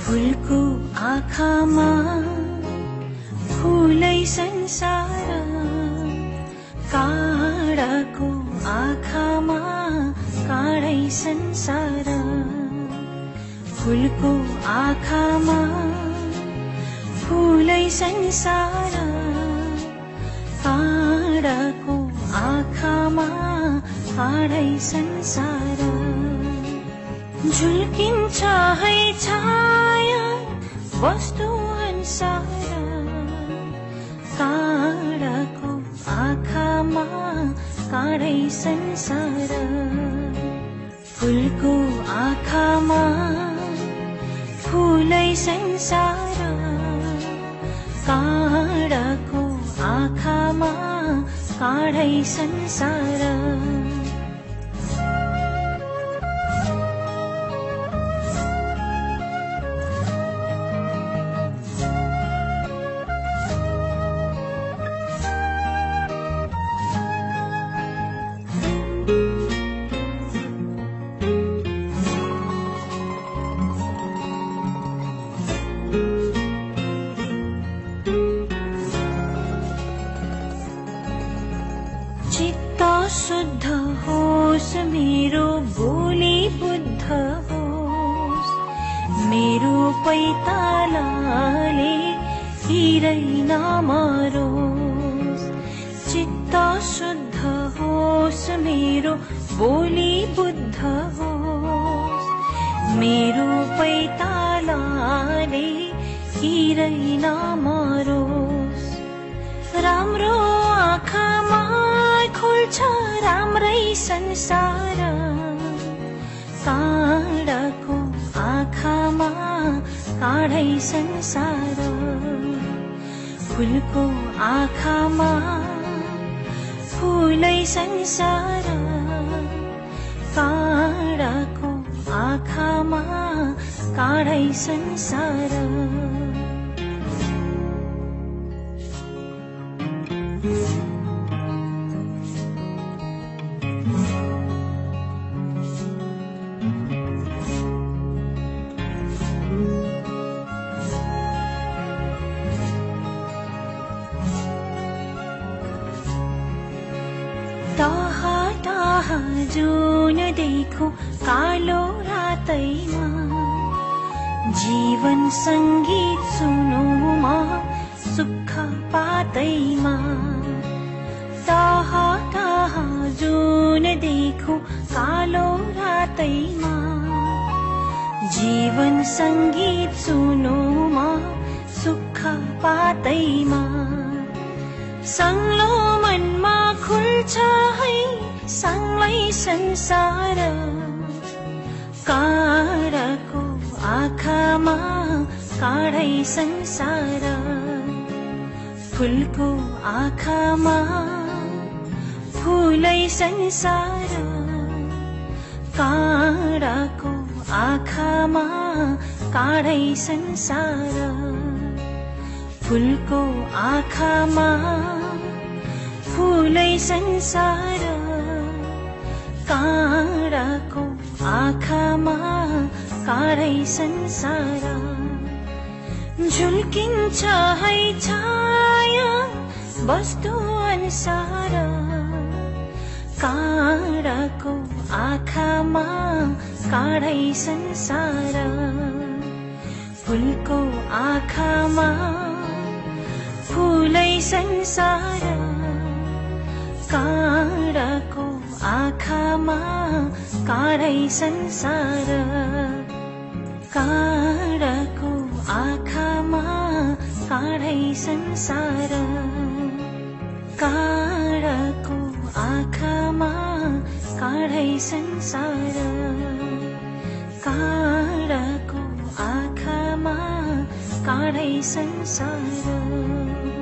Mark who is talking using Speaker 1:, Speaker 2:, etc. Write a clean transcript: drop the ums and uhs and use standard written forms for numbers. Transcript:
Speaker 1: फूलको आँखामा फूलै संसार, काँडाको आँखामा काँडै संसार। फूलको आँखामा फूलै संसार, काँडाको आँखामा काँडै संसार। झुल्किन्छ है छाया वस्तु अनुसार, काँडाको आँखामा काँडै संसार। फूलको आँखामा फूलै संसार, काँडाको आँखामा काँडै संसार। चित्त शुद्ध होस् मेरो बोली बुद्ध होस्, मेरो पैतालाले हिरै नमरोस्। चित्त शुद्ध होस् मेरो बोली बुद्ध होस्, मेरो पैतालाले हिरै नमरोस्। राम्रो आँखामा खोल्छ राम्रै संसार, काँडाको आँखामा काँडै संसार। फूलको आँखामा फूलै संसार, काँडाको आँखामा काँडै संसार। टाहा टाहा जुन देखो कालो रातैमा, जीवन संगीत सुनुमा सुख पातैमा। टाहा टाहा जुन देखो कालो रातैमा, जीवन संगीत सुनुमा सुख पातैमा। संगलो मनमा खुल्छ है सँगै संसार, काँडाको आँखामा काँडै संसार। फूलको आँखामा फूलै संसार, काँडाको आँखामा काँडै संसार। फूलको आँखामा फूलै संसार, काँडाको आँखामा काँडै संसार। झुल्किन्छ है छाया वस्तु अनुसार, काँडाको आँखामा काँडै संसार। फूलको आँखामा फूलै संसार, काँडाको आँखामा काँडै संसार। काँडाको आँखामा काँडै संसार, काँडाको आँखामा काँडै संसार। काँडाको आँखामा टाढै संसार